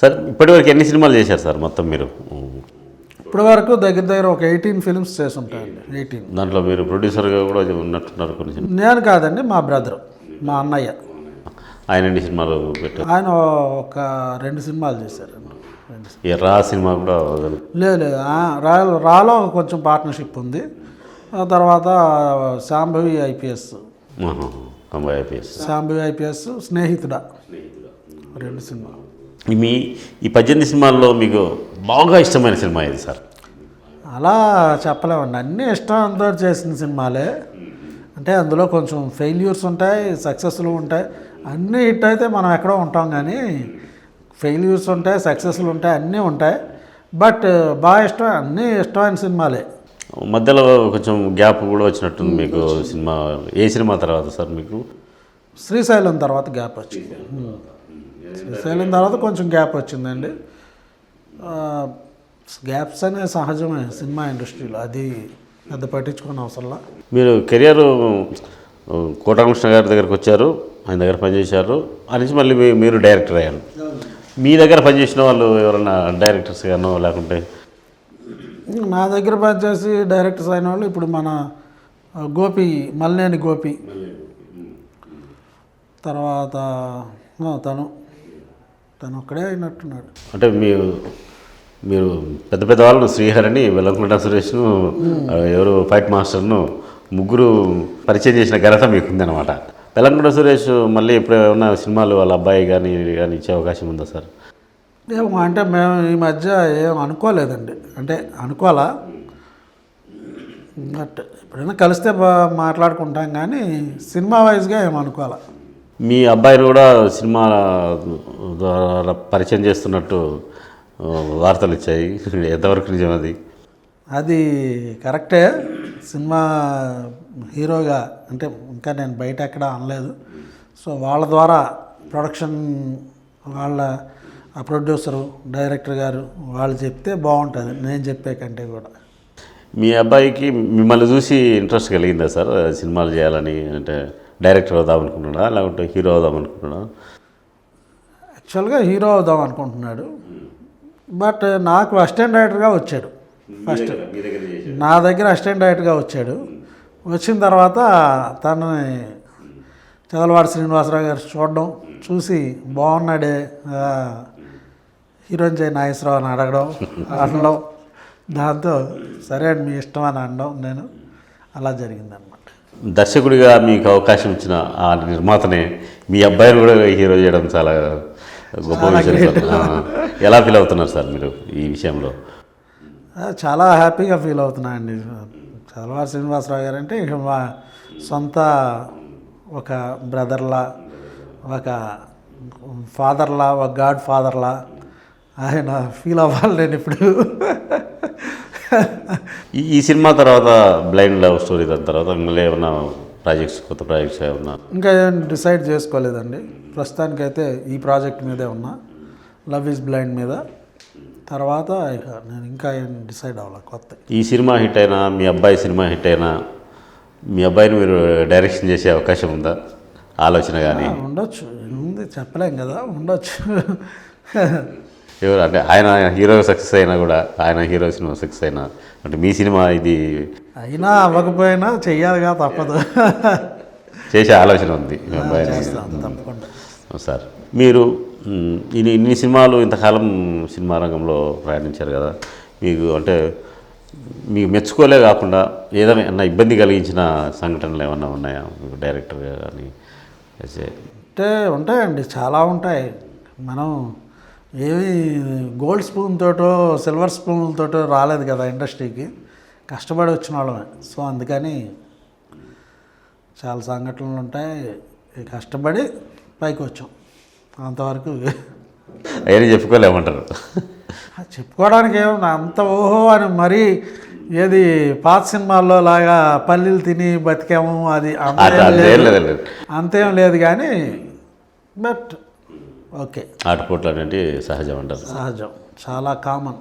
Sir ఇప్పటివరకు ఎన్ని సినిమాలు చేశారు సార్ మొత్తం మీరు? ఇప్పటి వరకు దగ్గర ఒక 18 ఫిల్మ్స్ చేసి ఉంటాయండి. 18. దాంట్లో మీరు ప్రొడ్యూసర్గా కూడా ఉన్నట్టున్నారు కొన్ని సినిమా. నేను కాదండి, మా బ్రదర్, మా అన్నయ్య. ఆయన ఎన్ని సినిమాలు పెట్టారు? ఆయన ఒక 2 సినిమాలు చేశారండి. ఈ రా సినిమా కూడా లేదు, రాలో కొంచెం పార్ట్నర్షిప్ ఉంది. ఆ తర్వాత శాంభవి ఐపీఎస్, శాంభవి ఐపీఎస్, స్నేహితుడా, 2 సినిమాలు. మీ ఈ 18 సినిమాల్లో మీకు బాగా ఇష్టమైన సినిమా ఏది సార్? అలా చెప్పలేమండి, అన్నీ ఇష్టంతో చేసిన సినిమాలే. అంటే అందులో కొంచెం ఫెయిల్యూర్స్ ఉంటాయి, సక్సెస్లు ఉంటాయి. అన్నీ హిట్ అయితే మనం ఎక్కడో ఉంటాం, కానీ ఫెయిల్యూర్స్ ఉంటాయి, సక్సెస్లు ఉంటాయి, అన్నీ ఉంటాయి. బట్ బాగా ఇష్టం, అన్నీ ఇష్టమైన సినిమాలే. మధ్యలో కొంచెం గ్యాప్ కూడా వచ్చినట్టుంది మీకు సినిమా. ఏ సినిమా తర్వాత సార్ మీకు? శ్రీశైలం తర్వాత గ్యాప్ వచ్చింది. శ్రీశైలం తర్వాత కొంచెం గ్యాప్ వచ్చిందండి. గ్యాప్స్ అనేవి సహజమే సినిమా ఇండస్ట్రీలో, అది పెద్ద పట్టించుకునే అవసరంలా. మీరు కెరియర్ కోటకృష్ణ గారి దగ్గరకు వచ్చారు, ఆయన దగ్గర పనిచేశారు, అని నుంచి మళ్ళీ మీరు డైరెక్టర్ అయ్యారు. మీ దగ్గర పనిచేసిన వాళ్ళు ఎవరైనా డైరెక్టర్స్ గానో లేకుంటే? నా దగ్గర పనిచేసి డైరెక్టర్స్ అయిన వాళ్ళు ఇప్పుడు మన గోపి, మల్లేని గోపి, తర్వాత తను ఒక్కడే అయినట్టున్నాడు. అంటే మీరు పెద్ద పెద్ద వాళ్ళు శ్రీహరిని, వెల్లంకొండ సురేష్ను, ఎవరు ఫైట్ మాస్టర్ను, ముగ్గురు పరిచయం చేసిన ఘనత మీకు ఉందన్నమాట. వెల్లంకొండ సురేష్ మళ్ళీ ఇప్పుడు ఏమన్నా సినిమాలు వాళ్ళ అబ్బాయి కానీ ఇచ్చే అవకాశం ఉందా సార్? ఏమో అంటే మేము ఈ మధ్య ఏం అనుకోలేదండి, అంటే అనుకోవాలా, బట్ ఎప్పుడైనా కలిస్తే మాట్లాడుకుంటాం, కానీ సినిమా వైజ్గా ఏం అనుకోవాలా. మీ అబ్బాయిని కూడా సినిమా ద్వారా పరిచయం చేస్తున్నట్టు వార్తలు వచ్చాయి, ఎంతవరకు నిజం అది? అది కరెక్టే. సినిమా హీరోగా అంటే ఇంకా నేను బయట ఎక్కడ అనలేదు. సో వాళ్ళ ద్వారా ప్రొడక్షన్, వాళ్ళ ఆ ప్రొడ్యూసరు, డైరెక్టర్ గారు వాళ్ళు చెప్తే బాగుంటుంది, నేను చెప్పే కంటే కూడా. మీ అబ్బాయికి మిమ్మల్ని చూసి ఇంట్రెస్ట్ కలిగిందా సార్ సినిమాలు చేయాలని? అంటే డైరెక్టర్ అవుదాం అనుకుంటున్నాడా లేకుంటే హీరో అవుదాం అనుకుంటున్నాడా? యాక్చువల్గా హీరో అవుదాం అనుకుంటున్నాడు, బట్ నాకు అసిస్టెంట్ డైరెక్టర్గా వచ్చాడు. ఫస్ట్ నా దగ్గర అసిస్టెంట్ డైరెక్టర్గా వచ్చాడు. వచ్చిన తర్వాత తనని చదలవాడ శ్రీనివాసరావు గారు చూసి బాగున్నాడే, హీరోయిన్ చేయి నాగేశ్వరరావు అని అనడం, దాంతో సరే అని మీ ఇష్టం అని అనడం, నేను అలా జరిగిందనమాట. దర్శకుడిగా మీకు అవకాశం ఇచ్చిన ఆ నిర్మాతనే మీ అబ్బాయిని కూడా హీరో చేయడం చాలా గొప్ప విషయం సార్. ఎలా ఫీల్ అవుతున్నారు సార్ మీరు ఈ విషయంలో? చాలా హ్యాపీగా ఫీల్ అవుతున్నానండి. చదలవాడ శ్రీనివాసరావు గారు అంటే ఇక మా సొంత ఒక బ్రదర్లా, ఒక ఫాదర్లా, ఒక గాడ్ ఫాదర్లా ఆయన ఫీల్ అవ్వాలి నేను ఇప్పుడు. ఈ సినిమా తర్వాత బ్లైండ్ లవ్ స్టోరీ, దాని తర్వాత మళ్ళీ ఏమన్నా కొత్త ప్రాజెక్ట్స్ ఏమన్నా? ఇంకా ఏం డిసైడ్ చేసుకోలేదండి. ప్రస్తుతానికైతే ఈ ప్రాజెక్ట్ మీదే ఉన్నా, లవ్ ఈజ్ బ్లైండ్ మీద. తర్వాత ఇక నేను ఇంకా ఏం డిసైడ్ అవ్వాలి కొత్త. ఈ సినిమా హిట్ అయినా, మీ అబ్బాయి సినిమా హిట్ అయినా, మీ అబ్బాయిని మీరు డైరెక్షన్ చేసే అవకాశం ఉందా? ఆలోచన కానీ ఉండొచ్చు, ఉంది చెప్పలేం కదా, ఉండొచ్చు. ఎవరు అంటే ఆయన హీరో సక్సెస్ అయినా కూడా, ఆయన హీరో సినిమా సక్సెస్ అయినా, అంటే మీ సినిమా ఇది అయినా అవ్వకపోయినా చెయ్యాలిగా, తప్పదు. చేసే ఆలోచన ఉంది మీ అబ్బాయి తప్పకుండా. సార్ మీరు ఇన్ని సినిమాలు ఇంతకాలం సినిమా రంగంలో ప్రయాణించారు కదా, మీకు అంటే మీకు మెచ్చుకోలే కాకుండా ఏదైనా ఇబ్బంది కలిగించిన సంఘటనలు ఏమన్నా ఉన్నాయా మీకు డైరెక్టర్గా కానీ? అంటే ఉంటాయండి, చాలా ఉంటాయి. మనం ఏమి గోల్డ్ స్పూన్ తోటో సిల్వర్ స్పూన్లతోటో రాలేదు కదా ఇండస్ట్రీకి, కష్టపడి వచ్చిన వాళ్ళమే. సో అందుకని చాలా సంఘటనలు ఉంటాయి, కష్టపడి పైకి వచ్చాం. అంతవరకు అవన్నీ చెప్పుకోలేమంటారు. చెప్పుకోవడానికి ఏమన్నా అంత ఓహో అని మరీ ఏది పాత సినిమాల్లో లాగా పల్లీలు తిని బతికాము అది అంతేం లేదు, కానీ బట్ ఓకే, ఆటపోట్లు అనేవి సహజం అంటారు. సహజం, చాలా కామన్.